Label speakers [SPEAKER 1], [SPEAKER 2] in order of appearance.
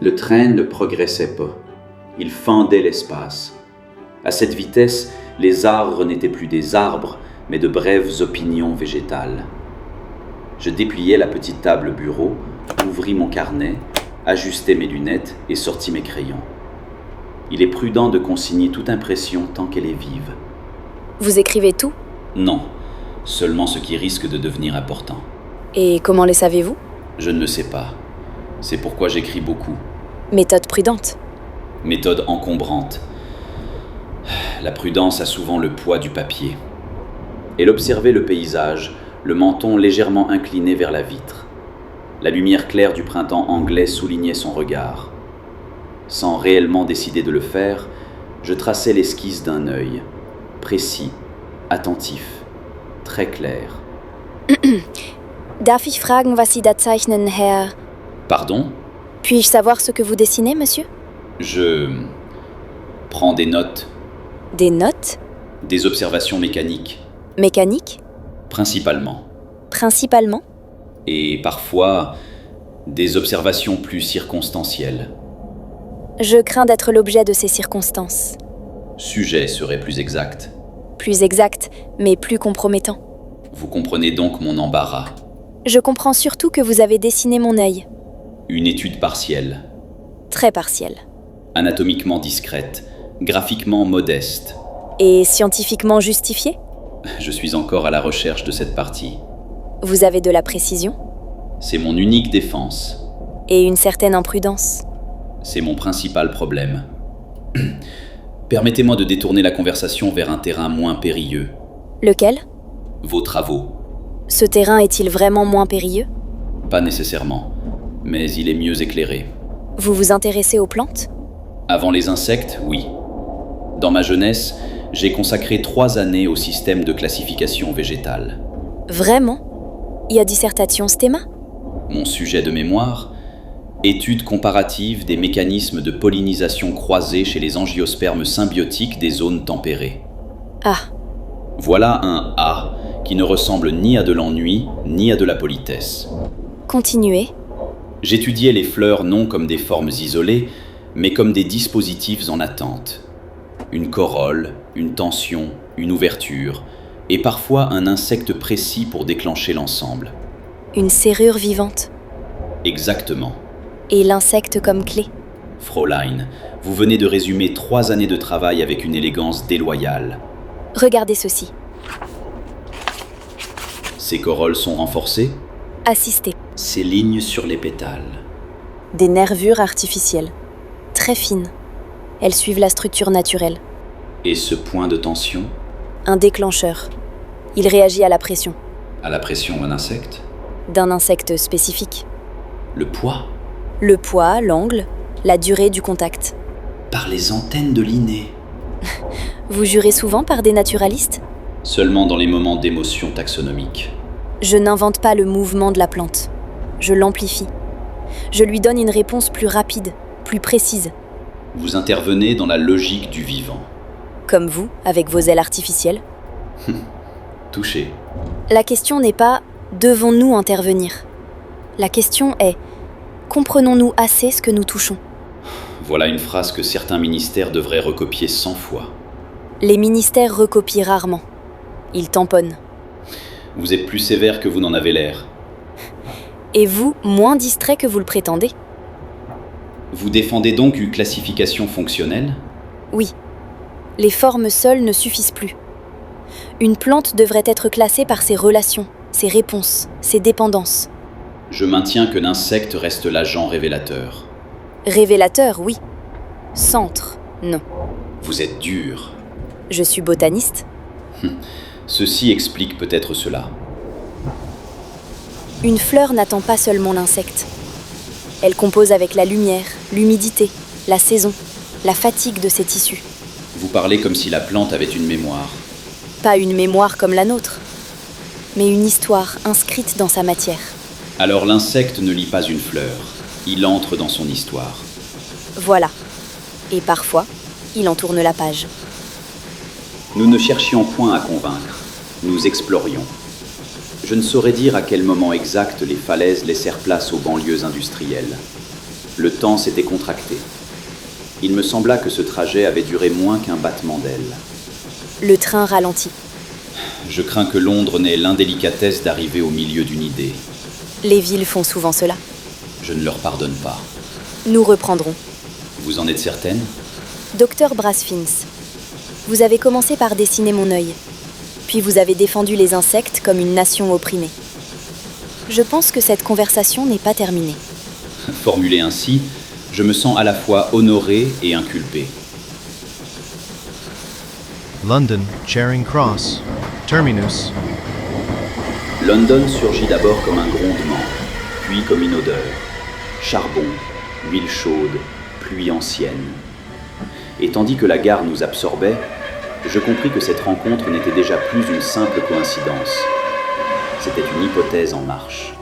[SPEAKER 1] Le train ne progressait pas. Il fendait l'espace. À cette vitesse, les arbres n'étaient plus des arbres, mais de brèves opinions végétales. Je dépliai la petite table bureau, ouvris mon carnet, ajustai mes lunettes et sortis mes crayons. Il est prudent de consigner toute impression tant qu'elle est vive.
[SPEAKER 2] Vous écrivez tout ?
[SPEAKER 1] Non, seulement ce qui risque de devenir important.
[SPEAKER 2] Et comment les savez-vous ?
[SPEAKER 1] Je ne le sais pas. C'est pourquoi j'écris beaucoup.
[SPEAKER 2] Méthode prudente.
[SPEAKER 1] Méthode encombrante. La prudence a souvent le poids du papier. Elle observait le paysage, le menton légèrement incliné vers la vitre. La lumière claire du printemps anglais soulignait son regard. Sans réellement décider de le faire, je traçais l'esquisse d'un œil, précis, attentif, très clair.
[SPEAKER 2] Darf ich fragen, was Sie da zeichnen, Herr...
[SPEAKER 1] Pardon ?
[SPEAKER 2] Puis-je savoir ce que vous dessinez, monsieur ?
[SPEAKER 1] Je prends des notes,
[SPEAKER 2] Des notes ?
[SPEAKER 1] des observations mécaniques,
[SPEAKER 2] Mécaniques ?
[SPEAKER 1] principalement.
[SPEAKER 2] Principalement ?
[SPEAKER 1] Et parfois, des observations plus circonstancielles.
[SPEAKER 2] Je crains d'être l'objet de ces circonstances.
[SPEAKER 1] Sujet serait plus exact.
[SPEAKER 2] Plus exact, mais plus compromettant.
[SPEAKER 1] Vous comprenez donc mon embarras.
[SPEAKER 2] Je comprends surtout que vous avez dessiné mon œil.
[SPEAKER 1] Une étude partielle,
[SPEAKER 2] Très partielle.
[SPEAKER 1] anatomiquement discrète, graphiquement modeste.
[SPEAKER 2] Et scientifiquement justifiée ?
[SPEAKER 1] Je suis encore à la recherche de cette partie.
[SPEAKER 2] Vous avez de la précision
[SPEAKER 1] C'est mon unique défense.
[SPEAKER 2] et une certaine imprudence.
[SPEAKER 1] C'est mon principal problème. Permettez-moi de détourner la conversation vers un terrain moins périlleux.
[SPEAKER 2] Lequel ?
[SPEAKER 1] Vos travaux.
[SPEAKER 2] Ce terrain est-il vraiment moins périlleux ?
[SPEAKER 1] Pas nécessairement, mais il est mieux éclairé.
[SPEAKER 2] Vous vous intéressez aux plantes ?
[SPEAKER 1] Avant les insectes, oui. Dans ma jeunesse, j'ai consacré 3 années au système de classification végétale.
[SPEAKER 2] Vraiment ? Y a dissertation stemma ?
[SPEAKER 1] Mon sujet de mémoire, étude comparative des mécanismes de pollinisation croisés chez les angiospermes symbiotiques des zones tempérées.
[SPEAKER 2] Ah,
[SPEAKER 1] Voilà un A qui ne ressemble ni à de l'ennui, ni à de la politesse.
[SPEAKER 2] continuez.
[SPEAKER 1] J'étudiais les fleurs non comme des formes isolées, mais comme des dispositifs en attente. Une corolle, une tension, une ouverture, et parfois un insecte précis pour déclencher l'ensemble.
[SPEAKER 2] Une serrure vivante.
[SPEAKER 1] Exactement.
[SPEAKER 2] Et l'insecte comme clé.
[SPEAKER 1] Fräulein, vous venez de résumer 3 années de travail avec une élégance déloyale.
[SPEAKER 2] Regardez ceci.
[SPEAKER 1] Ces corolles sont renforcées,
[SPEAKER 2] Assistez.
[SPEAKER 1] ces lignes sur les pétales.
[SPEAKER 2] Des nervures artificielles. Très fines. Elles suivent la structure naturelle.
[SPEAKER 1] Et ce point de tension,
[SPEAKER 2] Un déclencheur. Il réagit à la pression.
[SPEAKER 1] à la pression d'un insecte,
[SPEAKER 2] D'un insecte spécifique.
[SPEAKER 1] le poids,
[SPEAKER 2] Le poids, l'angle, la durée du contact.
[SPEAKER 1] par les antennes de l'inné.
[SPEAKER 2] Vous jurez souvent par des naturalistes ?
[SPEAKER 1] Seulement dans les moments d'émotion taxonomique.
[SPEAKER 2] Je n'invente pas le mouvement de la plante. Je l'amplifie. Je lui donne une réponse plus rapide, plus précise.
[SPEAKER 1] Vous intervenez dans la logique du vivant.
[SPEAKER 2] Comme vous, avec vos ailes artificielles.
[SPEAKER 1] Touché.
[SPEAKER 2] La question n'est pas « devons-nous intervenir ?» La question est « comprenons-nous assez ce que nous touchons ?»
[SPEAKER 1] Voilà une phrase que certains ministères devraient recopier 100 fois.
[SPEAKER 2] Les ministères recopient rarement. Ils tamponnent.
[SPEAKER 1] Vous êtes plus sévère que vous n'en avez l'air.
[SPEAKER 2] Et vous, moins distrait que vous le prétendez ?
[SPEAKER 1] Vous défendez donc une classification fonctionnelle ?
[SPEAKER 2] Oui. Les formes seules ne suffisent plus. Une plante devrait être classée par ses relations, ses réponses, ses dépendances.
[SPEAKER 1] Je maintiens que l'insecte reste l'agent révélateur.
[SPEAKER 2] Révélateur, oui. Centre, non.
[SPEAKER 1] Vous êtes dur.
[SPEAKER 2] Je suis botaniste.
[SPEAKER 1] Ceci explique peut-être cela.
[SPEAKER 2] Une fleur n'attend pas seulement l'insecte. Elle compose avec la lumière, l'humidité, la saison, la fatigue de ses tissus.
[SPEAKER 1] Vous parlez comme si la plante avait une mémoire.
[SPEAKER 2] Pas une mémoire comme la nôtre, mais une histoire inscrite dans sa matière.
[SPEAKER 1] Alors l'insecte ne lit pas une fleur, il entre dans son histoire.
[SPEAKER 2] Voilà. Et parfois, il en tourne la page.
[SPEAKER 1] Nous ne cherchions point à convaincre, nous explorions. Je ne saurais dire à quel moment exact les falaises laissèrent place aux banlieues industrielles. Le temps s'était contracté. Il me sembla que ce trajet avait duré moins qu'un battement d'ailes.
[SPEAKER 2] Le train ralentit.
[SPEAKER 1] Je crains que Londres n'ait l'indélicatesse d'arriver au milieu d'une idée.
[SPEAKER 2] Les villes font souvent cela.
[SPEAKER 1] Je ne leur pardonne pas.
[SPEAKER 2] Nous reprendrons.
[SPEAKER 1] Vous en êtes certaine ?
[SPEAKER 2] Docteur Brassfins, vous avez commencé par dessiner mon œil. Puis vous avez défendu les insectes comme une nation opprimée. Je pense que cette conversation n'est pas terminée.
[SPEAKER 1] Formulé ainsi, je me sens à la fois honoré et inculpé.
[SPEAKER 3] London, Charing Cross, Terminus.
[SPEAKER 1] London surgit d'abord comme un grondement, puis comme une odeur. Charbon, huile chaude, pluie ancienne. Et tandis que la gare nous absorbait, je compris que cette rencontre n'était déjà plus une simple coïncidence. C'était une hypothèse en marche.